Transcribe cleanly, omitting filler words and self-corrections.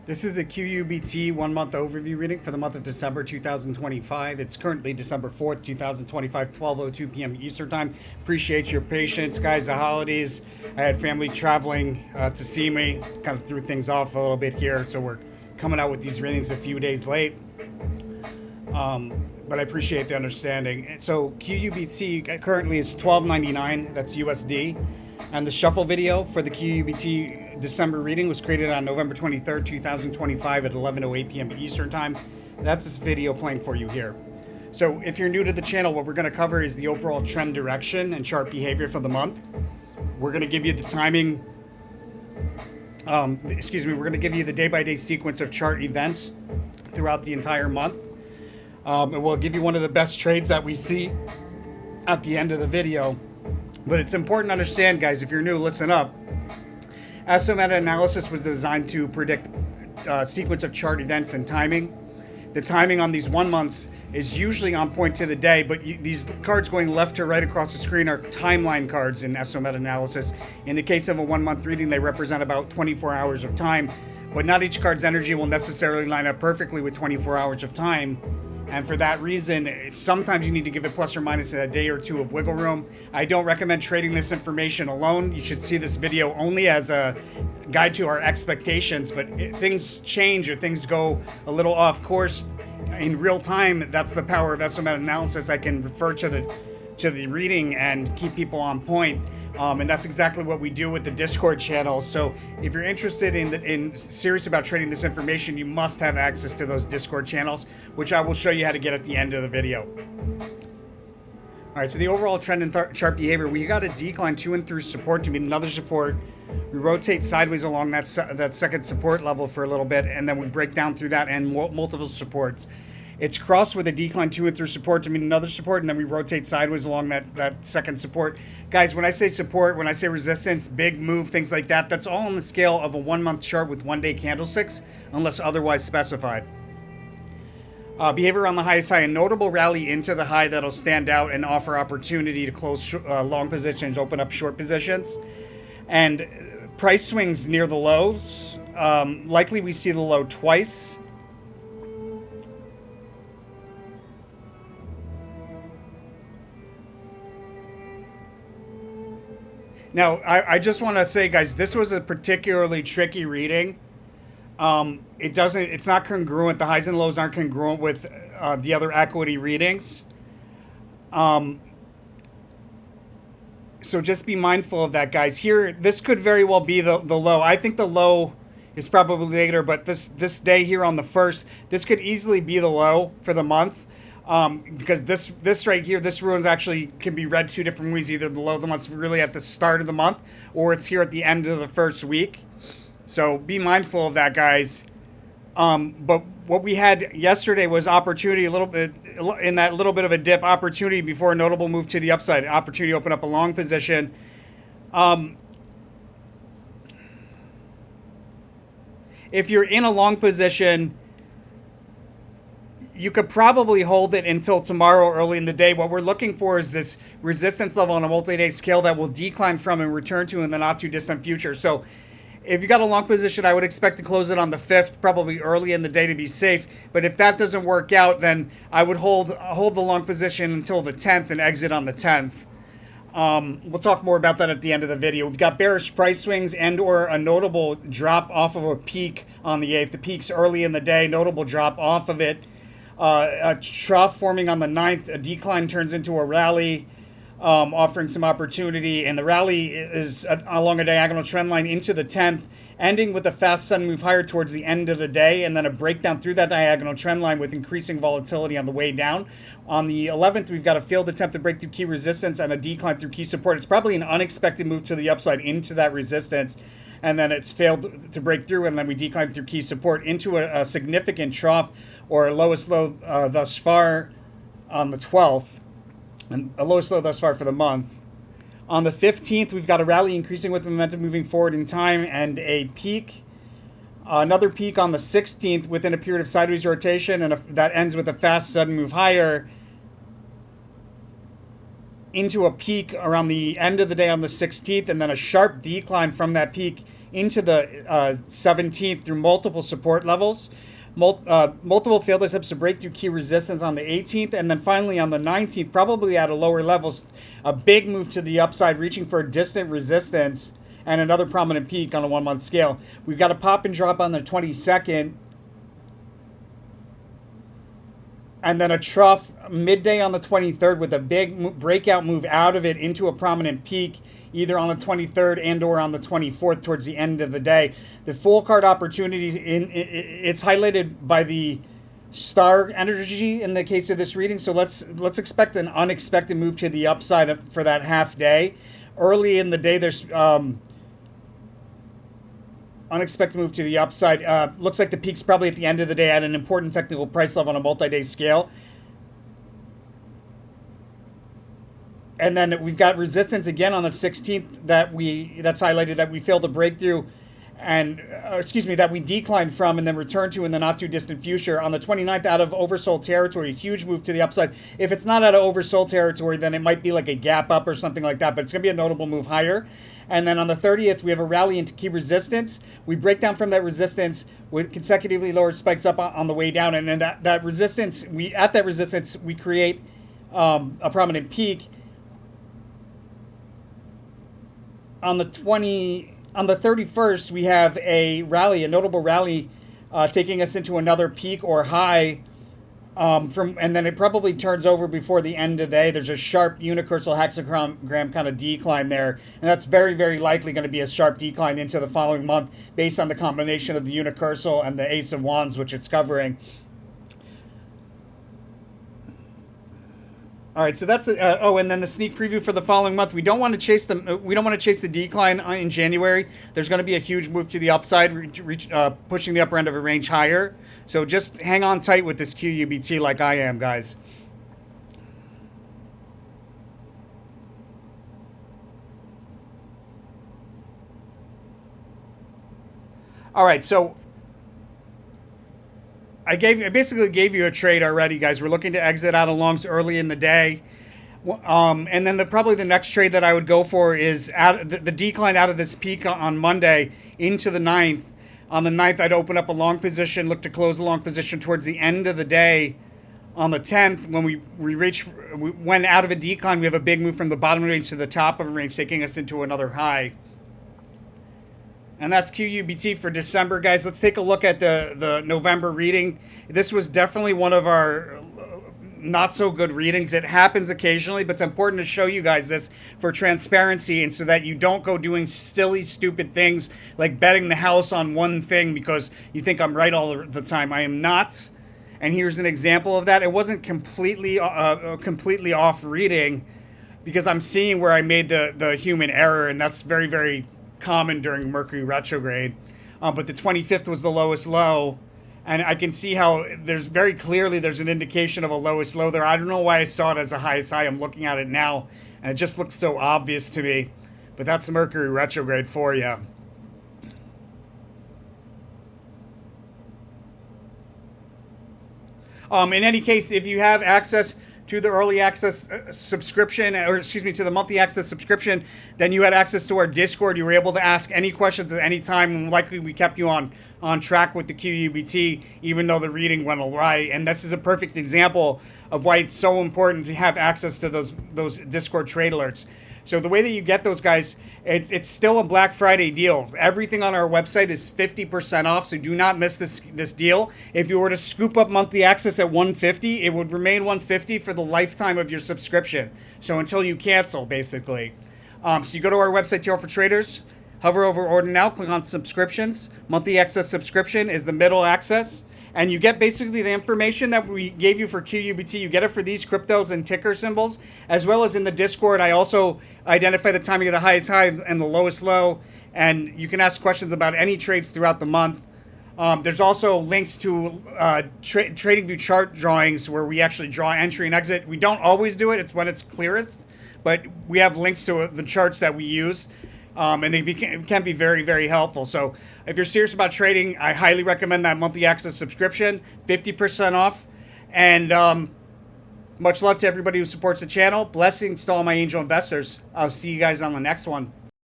This is the QUBT 1 month overview reading for the month of December 2025. It's currently December 4th, 2025, 12:02 p.m. Eastern Time. Appreciate your patience, guys. The holidays, I had family traveling to see me, kind of threw things off a little bit here, so we're coming out with these readings a few days late. But I appreciate the understanding. So QUBT currently is $12.99. That's USD. And the shuffle video for the QUBT December reading was created on November 23rd, 2025 at 11:08 p.m. Eastern Time. That's this video playing for you here. So if you're new to the channel, what we're going to cover is the overall trend direction and chart behavior for the month. We're going to give you the timing. We're going to give you the day-by-day sequence of chart events throughout the entire month. And we'll give you one of the best trades that we see at the end of the video. But it's important to understand, guys, if you're new, listen up. Astro meta-analysis was designed to predict sequence of chart events and timing. The timing on these 1 months is usually on point to the day, but these cards going left to right across the screen are timeline cards in Astro meta-analysis. In the case of a 1 month reading, they represent about 24 hours of time, but not each card's energy will necessarily line up perfectly with 24 hours of time. And for that reason, sometimes you need to give it plus or minus a day or two of wiggle room. I don't recommend trading this information alone. You should see this video only as a guide to our expectations. But if things change or things go a little off course in real time, that's the power of Astro meta-analysis. I can refer to the reading and keep people on point. And that's exactly what we do with the Discord channel. So if you're interested in serious about trading this information, you must have access to those Discord channels, which I will show you how to get at the end of the video. All right, so the overall trend in chart behavior, we got a decline to and through support to meet another support. We rotate sideways along that second support level for a little bit, and then we break down through that and multiple supports. It's crossed with a decline to and through support to meet another support, and then we rotate sideways along that second support. Guys, when I say support, when I say resistance, big move, things like that, that's all on the scale of a 1 month chart with 1 day candlesticks, unless otherwise specified. Behavior on the highest high, a notable rally into the high that'll stand out and offer opportunity to close long positions, open up short positions. And price swings near the lows. Likely we see the low twice. Now, I just want to say, guys, this was a particularly tricky reading. It's not congruent. The highs and lows aren't congruent with the other equity readings. So just be mindful of that, guys. Here, this could very well be the low. I think the low is probably later, but this day here on the 1st, this could easily be the low for the month. Because this right here, this runes actually can be read two different ways. Either the low of the month's really at the start of the month, or it's here at the end of the first week. So be mindful of that, guys. But what we had yesterday was opportunity, a little bit in that little bit of a dip, opportunity before a notable move to the upside. Opportunity to open up a long position. If you're in a long position, you could probably hold it until tomorrow early in the day. What we're looking for is this resistance level on a multi-day scale that will decline from and return to in the not too distant future. So if you got a long position, I would expect to close it on the 5th, probably early in the day to be safe. But if that doesn't work out, then I would hold the long position until the 10th and exit on the 10th. We'll talk more about that at the end of the video. We've got bearish price swings and or a notable drop off of a peak on the 8th. The peak's early in the day, notable drop off of it. A trough forming on the 9th, a decline turns into a rally, offering some opportunity, and the rally is along a diagonal trend line into the 10th, ending with a fast sudden move higher towards the end of the day, and then a breakdown through that diagonal trend line with increasing volatility on the way down. On the 11th, we've got a failed attempt to break through key resistance and a decline through key support. It's probably an unexpected move to the upside into that resistance, and then it's failed to break through, and then we decline through key support into a significant trough, or a lowest low thus far on the 12th, and a lowest low thus far for the month. On the 15th, we've got a rally increasing with momentum moving forward in time, and a peak, another peak on the 16th within a period of sideways rotation, and that ends with a fast sudden move higher into a peak around the end of the day on the 16th, and then a sharp decline from that peak into the 17th through multiple support levels. Multiple failed attempts to break through key resistance on the 18th, and then finally on the 19th, probably at a lower levels, a big move to the upside, reaching for a distant resistance and another prominent peak on a 1 month scale. We've got a pop and drop on the 22nd, and then a trough midday on the 23rd with a big breakout move out of it into a prominent peak, either on the 23rd and or on the 24th towards the end of the day. The full card opportunities, it's highlighted by the star energy in the case of this reading. So let's expect an unexpected move to the upside for that half day. Early in the day, there's unexpected move to the upside. Looks like the peak's probably at the end of the day at an important technical price level on a multi-day scale. And then we've got resistance again on the 16th that's highlighted that we failed to break through, and that we declined from and then returned to in the not too distant future. On the 29th, out of oversold territory, a huge move to the upside. If it's not out of oversold territory, then it might be like a gap up or something like that, but it's going to be a notable move higher. And then on the 30th, we have a rally into key resistance. We break down from that resistance with consecutively lower spikes up on the way down, and then that resistance, we create a prominent peak. On the 31st, we have a notable rally, taking us into another peak or high, and then it probably turns over before the end of the day. There's a sharp unicursal hexagram kind of decline there, and that's very, very likely going to be a sharp decline into the following month based on the combination of the unicursal and the Ace of Wands, which it's covering. All right, so that's and then the sneak preview for the following month. We don't want to chase the decline in January. There's going to be a huge move to the upside, pushing the upper end of a range higher. So just hang on tight with this QUBT like I am, guys. All right, so I basically gave you a trade already, guys. We're looking to exit out of longs early in the day. And then probably the next trade that I would go for is the decline out of this peak on Monday into the 9th. On the 9th, I'd open up a long position, look to close the long position towards the end of the day. On the 10th, when we went out of a decline, we have a big move from the bottom range to the top of a range, taking us into another high. And that's QUBT for December, guys. Let's take a look at the November reading. This was definitely one of our not so good readings. It happens occasionally, but it's important to show you guys this for transparency and so that you don't go doing silly, stupid things like betting the house on one thing because you think I'm right all the time. I am not. And here's an example of that. It wasn't completely off reading because I'm seeing where I made the human error, and that's very, very common during Mercury retrograde. But the 25th was the lowest low, and I can see how there's an indication of a lowest low there. I don't know why I saw it as a highest high. I'm looking at it now, and it just looks so obvious to me. But that's Mercury retrograde for you. In any case, if you have access to the early access subscription, to the monthly access subscription, then you had access to our Discord. You were able to ask any questions at any time, and likely we kept you on track with the QUBT, even though the reading went awry. And this is a perfect example of why it's so important to have access to those Discord trade alerts. So the way that you get those, guys, it's still a Black Friday deal. Everything on our website is 50% off, so do not miss this deal. If you were to scoop up monthly access at $150, it would remain $150 for the lifetime of your subscription. So until you cancel, basically. So you go to our website, TR for Traders, hover over Order Now, click on Subscriptions. Monthly access subscription is the middle access. And you get basically the information that we gave you for QUBT. You get it for these cryptos and ticker symbols, as well as in the Discord. I also identify the timing of the highest high and the lowest low, and you can ask questions about any trades throughout the month. There's also links to TradingView chart drawings where we actually draw entry and exit. We don't always do it. It's when it's clearest, but we have links to the charts that we use. And they can be very, very helpful. So if you're serious about trading, I highly recommend that monthly access subscription, 50% off. And much love to everybody who supports the channel. Blessings to all my angel investors. I'll see you guys on the next one.